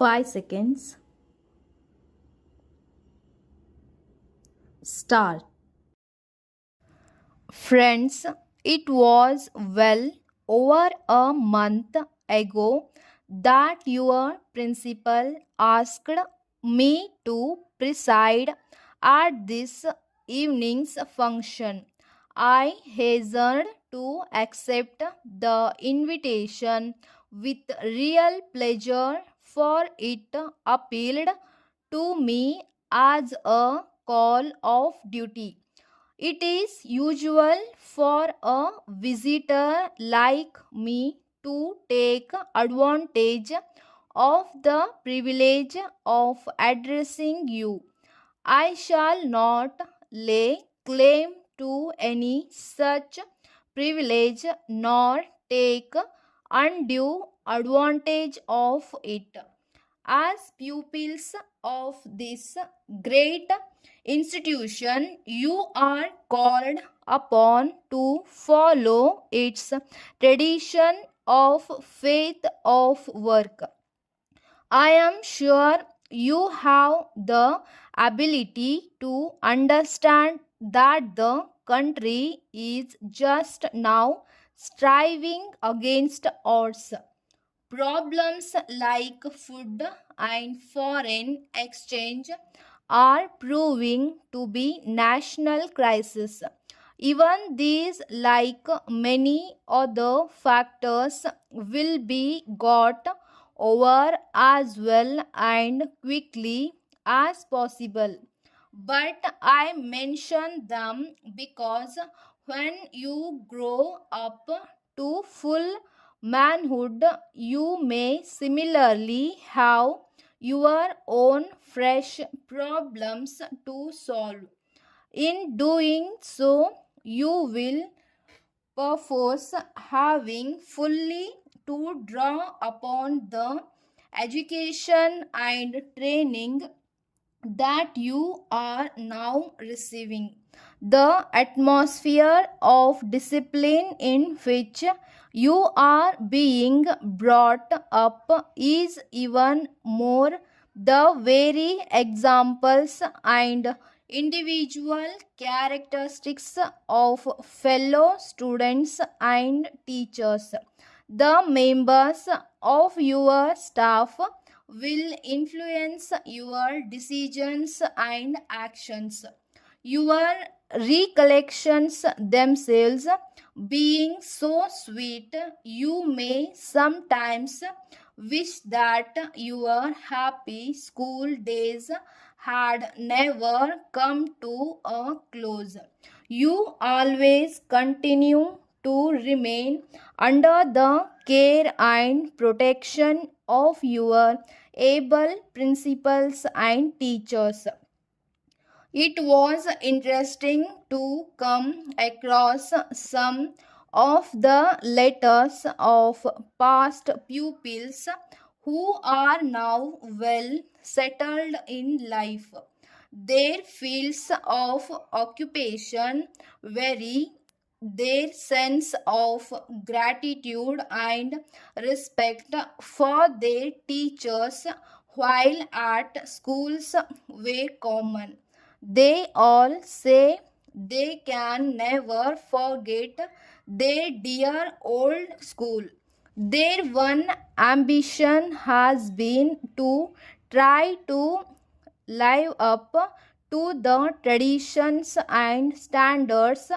5 seconds. Start. Friends, it was well over a month ago that your principal asked me to preside at this evening's function. I hastened to accept the invitation with real pleasure, for it appealed to me as a call of duty. It is usual for a visitor like me to take advantage of the privilege of addressing you. I shall not lay claim to any such privilege nor take undue advantage of it. As pupils of this great institution, you are called upon to follow its tradition of faith of work. I am sure you have the ability to understand that the country is just now striving against odds. Problems like food and foreign exchange are proving to be national crises. Even these, like many other factors, will be got over as well and quickly as possible. But I mention them because when you grow up to full manhood, you may similarly have your own fresh problems to solve. In doing so, you will perforce having fully to draw upon the education and training that you are now receiving. The atmosphere of discipline in which you are being brought up is even more the very examples and individual characteristics of fellow students and teachers. The members of your staff will influence your decisions and actions. Your recollections themselves being so sweet, you may sometimes wish that your happy school days had never come to a close. You always continue to remain under the care and protection of your able principals and teachers. It was interesting to come across some of the letters of past pupils who are now well settled in life. Their fields of occupation vary. Their sense of gratitude and respect for their teachers while at schools were common. They all say they can never forget their dear old school. Their one ambition has been to try to live up to the traditions and standards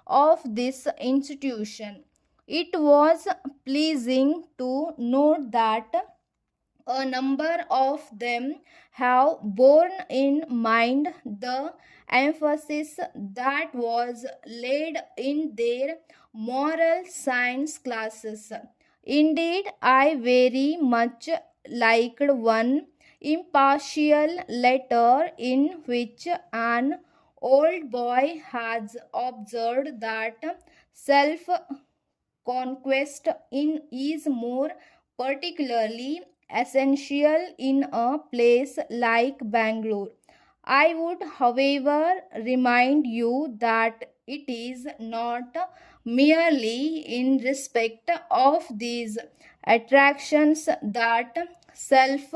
of this institution. It was pleasing to note that a number of them have borne in mind the emphasis that was laid in their moral science classes. Indeed, I very much liked one impartial letter in which an old boy has observed that self conquest in is more particularly essential in a place like Bangalore. I would, however, remind you that it is not merely in respect of these attractions that self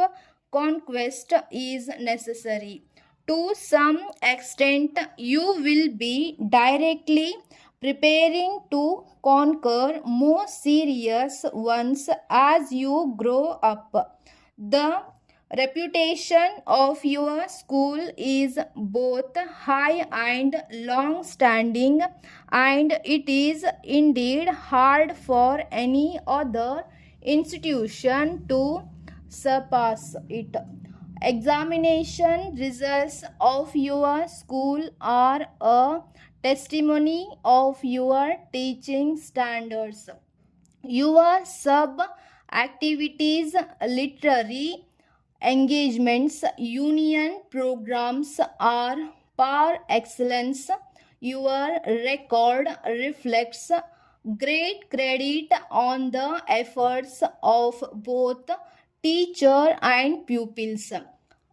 conquest is necessary. To some extent, you will be directly preparing to conquer more serious ones as you grow up. The reputation of your school is both high and long standing, and it is indeed hard for any other institution to surpass it. Examination results of your school are a testimony of your teaching standards. Your sub activities, literary engagements, union programs are par excellence. Your record reflects great credit on the efforts of both teacher and pupils.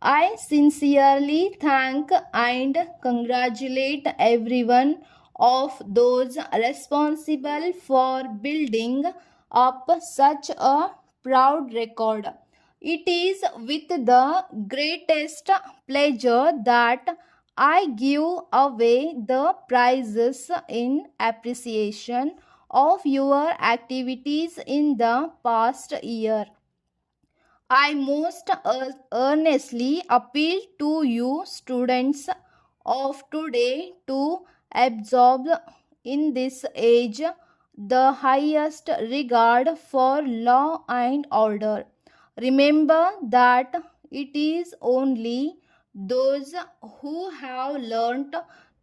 I sincerely thank and congratulate everyone of those responsible for building up such a proud record. It is with the greatest pleasure that I give away the prizes in appreciation of your activities in the past year. I most earnestly appeal to you, students of today, to absorb in this age the highest regard for law and order. Remember that it is only those who have learnt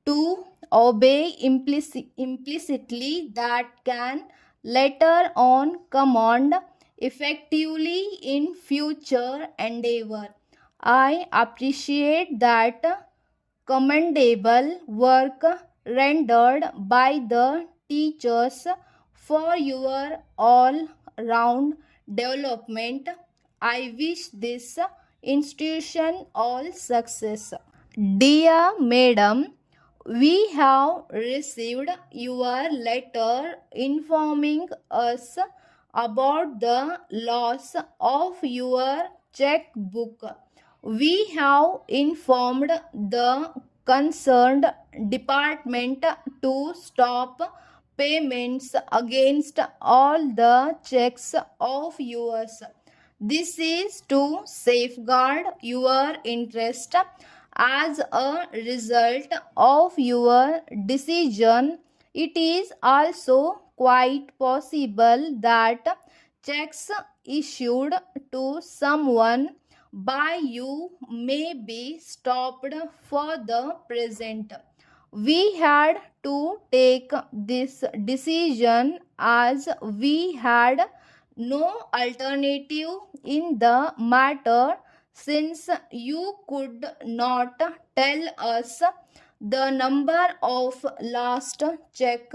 to obey implicitly that can later on command effectively in future endeavor. I appreciate that commendable work rendered by the teachers for your all round development. I wish this institution all success. Dear Madam, we have received your letter informing us about the loss of your checkbook. We have informed the concerned department to stop payments against all the checks of yours. This is to safeguard your interest. As a result of your decision, it is also quite possible that checks issued to someone by you may be stopped for the present. We had to take this decision as we had no alternative in the matter, since you could not tell us the number of last check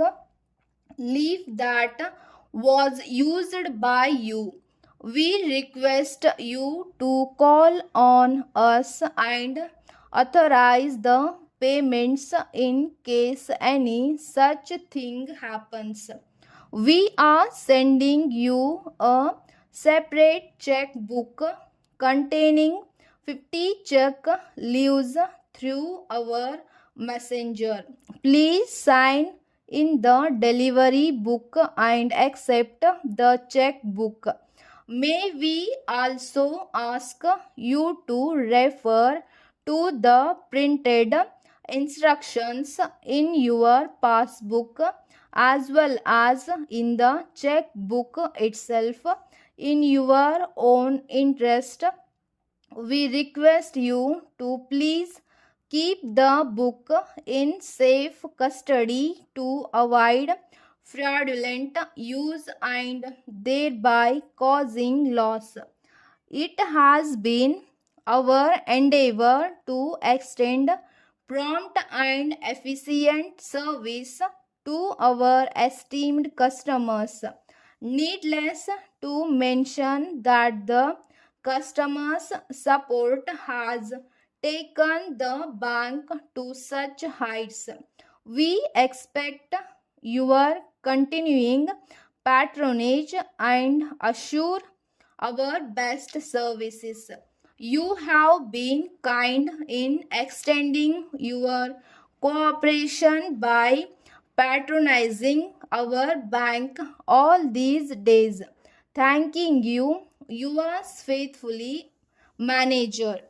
leaf that was used by you. We request you to call on us and authorize the payments in case any such thing happens. We are sending you a separate checkbook containing 50 check leaves through our messenger. Please sign in the delivery book and accept the checkbook. May we also ask you to refer to the printed instructions in your passbook as well as in the checkbook itself. In your own interest, we request you to please keep the book in safe custody to avoid fraudulent use and thereby causing loss. It has been our endeavor to extend prompt and efficient service to our esteemed customers. Needless to mention that the customers' support has taken the bank to such heights. We expect your continuing patronage and assure our best services. You have been kind in extending your cooperation by patronizing our bank all these days. Thanking you, yours faithfully, manager.